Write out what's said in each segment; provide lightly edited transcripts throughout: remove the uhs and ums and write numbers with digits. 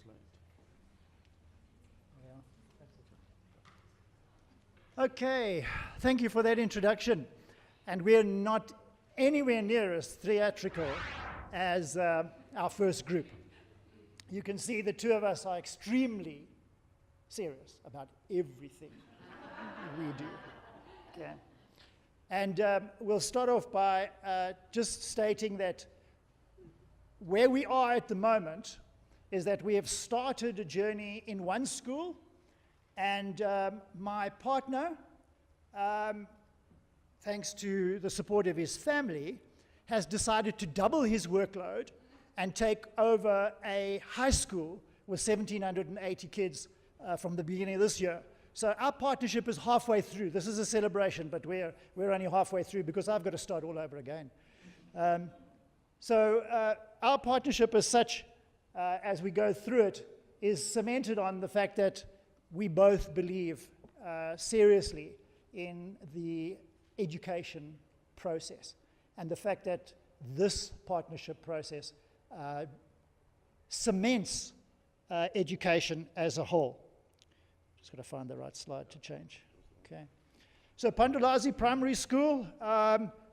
slide. Okay, thank you for that introduction. And we're not anywhere near as theatrical as our first group. You can see the two of us are extremely serious about everything we do. Okay. And we'll start off by just stating that where we are at the moment is that we have started a journey in one school, and my partner, thanks to the support of his family, has decided to double his workload and take over a high school with 1,780 kids from the beginning of this year. So our partnership is halfway through. This is a celebration, but we're only halfway through because I've got to start all over again. So our partnership as such, as we go through it, is cemented on the fact that we both believe seriously in the education process, and the fact that this partnership process cements education as a whole. Just got to find the right slide to change. Okay. So Pandulazi Primary School,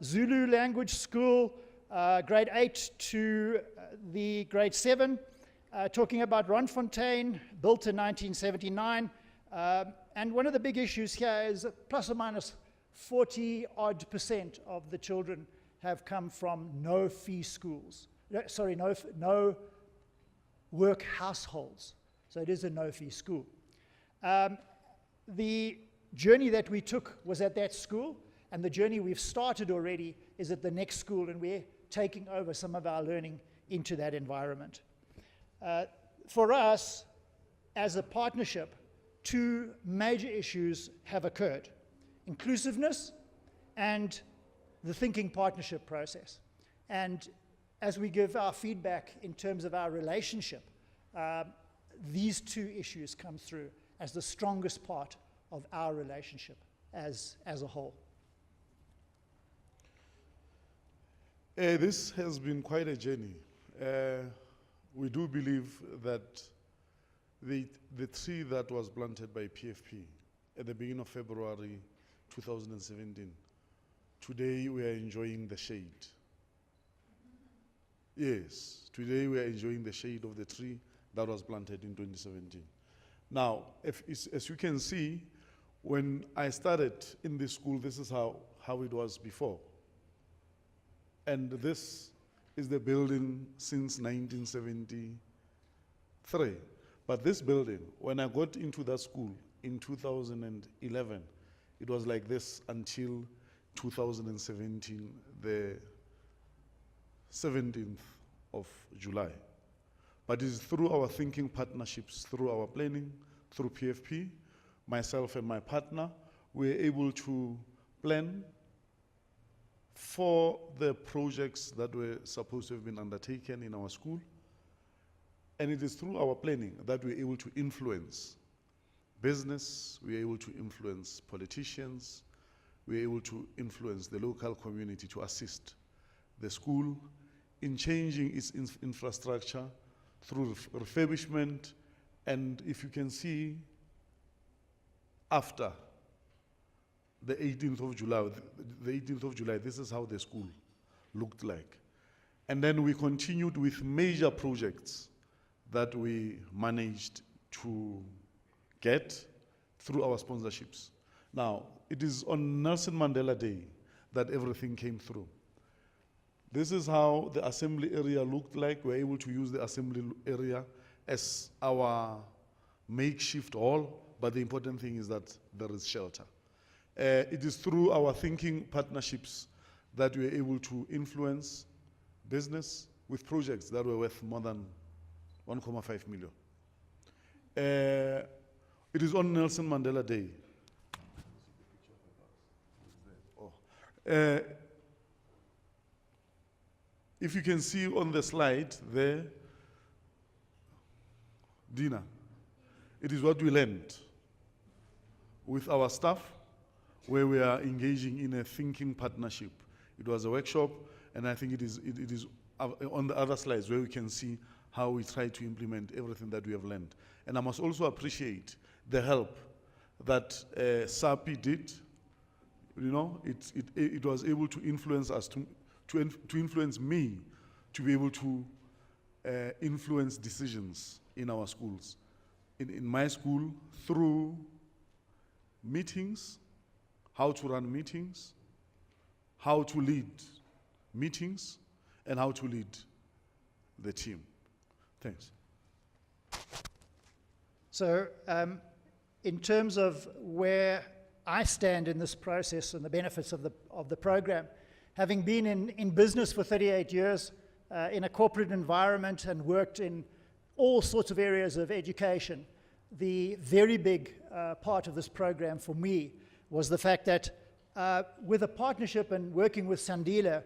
Zulu language school, grade 8 to the grade 7, talking about Randfontein, built in 1979. And one of the big issues here is that plus or minus 40% of the children have come from no-fee schools. No work households. So it is a no-fee school. The journey that we took was at that school, and the journey we've started already is at the next school, and we're taking over some of our learning into that environment. For us, as a partnership, two major issues have occurred: inclusiveness and the thinking partnership process. And as we give our feedback in terms of our relationship, these two issues come through as the strongest part of our relationship as a whole. This has been quite a journey. We do believe that the tree that was planted by PFP at the beginning of February 2017, today we are enjoying the shade. Yes, today we are enjoying the shade of the tree that was planted in 2017. Now, as you can see, when I started in this school, this is how it was before. And this is the building since 1973. But this building, when I got into that school in 2011, it was like this until 2017, the 17th of July. But it is through our thinking partnerships, through our planning, through PFP, myself and my partner, we were able to plan for the projects that were supposed to have been undertaken in our school. And it is through our planning that we're able to influence business, we're able to influence politicians, we're able to influence the local community to assist the school in changing its infrastructure through refurbishment. And if you can see, after the 18th of July, this is how the school looked like. And then we continued with major projects that we managed to get through our sponsorships. Now, it is on Nelson Mandela Day that everything came through. This is how the assembly area looked like. We were able to use the assembly area as our makeshift hall, but the important thing is that there is shelter. It is through our thinking partnerships that we were able to influence business with projects that were worth more than 1.5 million. It is on Nelson Mandela Day. If you can see on the slide there, Dina, it is what we learned with our staff, where we are engaging in a thinking partnership. It was a workshop, and I think it is on the other slides where we can see how we try to implement everything that we have learned. And I must also appreciate the help that SAPI did. You know, it was able to influence us, to influence me, to be able to influence decisions in our schools. In my school, through meetings, how to run meetings, how to lead meetings, and how to lead the team. Thanks. So, in terms of where I stand in this process and the benefits of the program, having been in business for 38 years, in a corporate environment and worked in all sorts of areas of education, the very big part of this program for me was the fact that with a partnership and working with Sandile,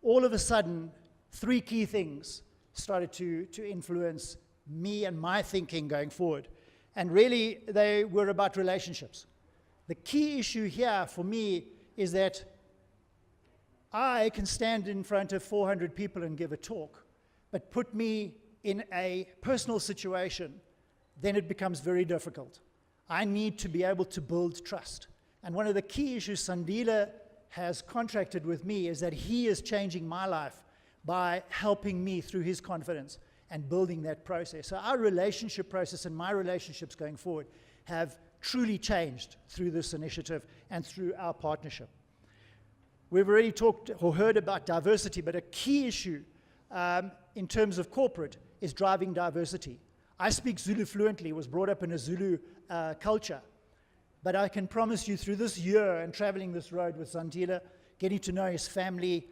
all of a sudden, 3 key things started to influence me and my thinking going forward. And really, they were about relationships. The key issue here for me is that I can stand in front of 400 people and give a talk, but put me in a personal situation, then it becomes very difficult. I need to be able to build trust. And one of the key issues Sandile has contracted with me is that he is changing my life by helping me through his confidence and building that process. So our relationship process and my relationships going forward have truly changed through this initiative and through our partnership. We've already talked or heard about diversity, but a key issue in terms of corporate is driving diversity. I speak Zulu fluently, was brought up in a Zulu culture, but I can promise you through this year and traveling this road with Sandile, getting to know his family,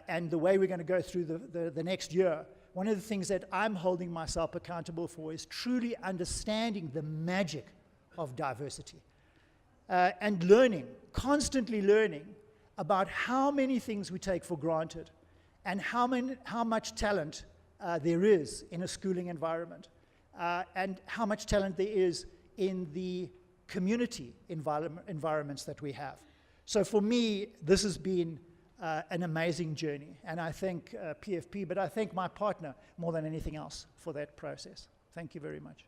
and the way we're going to go through the next year, one of the things that I'm holding myself accountable for is truly understanding the magic of diversity and learning, constantly learning about how many things we take for granted and how much talent there is in a schooling environment and how much talent there is in the community environments that we have. So for me, this has been an amazing journey, and I thank PFP, but I thank my partner more than anything else for that process. Thank you very much.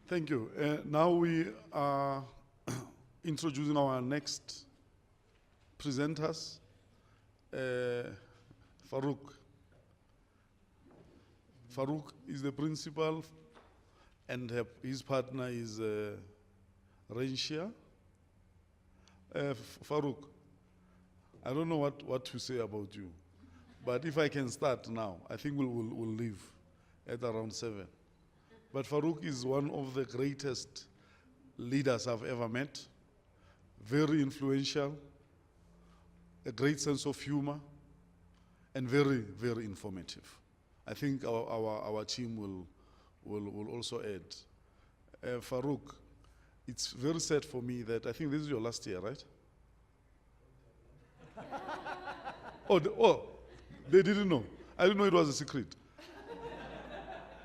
Thank you. Now we are introducing our next presenters, Farouk. Farouk is the principal, and his partner is Renshia. Farouk, I don't know what to say about you, but if I can start now, I think we'll leave at around 7. But Farouk is one of the greatest leaders I've ever met, very influential, a great sense of humor, and very, very informative. I think our team will also add. Farouk, it's very sad for me that I think this is your last year, right? They didn't know. I didn't know it was a secret.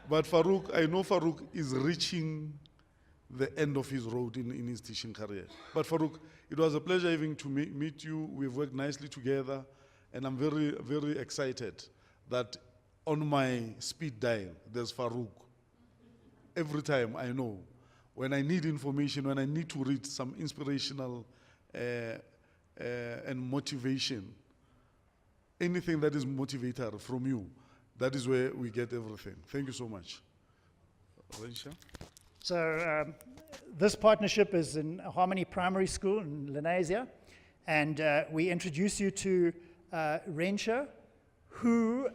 But Farouk, I know Farouk is reaching the end of his road in his teaching career. But Farouk, it was a pleasure even to meet you. We've worked nicely together, and I'm very, very excited that on my speed dial, there's Farouk. Every time I know, when I need information, when I need to read some inspirational and motivation, anything that is motivator from you, that is where we get everything. Thank you so much. Rensha? So this partnership is in Harmony Primary School in Lenasia, and we introduce you to Rensha, who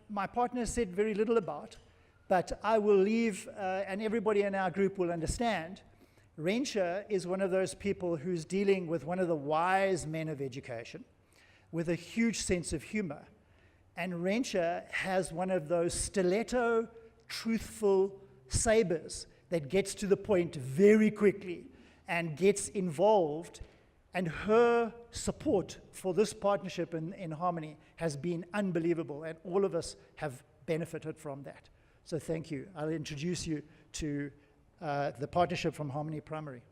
my partner said very little about, but I will leave, and everybody in our group will understand. Rensha is one of those people who's dealing with one of the wise men of education, with a huge sense of humor. And Rensha has one of those stiletto, truthful sabers that gets to the point very quickly and gets involved. And her support for this partnership in Harmony has been unbelievable, and all of us have benefited from that. So thank you. I'll introduce you to the partnership from Harmony Primary.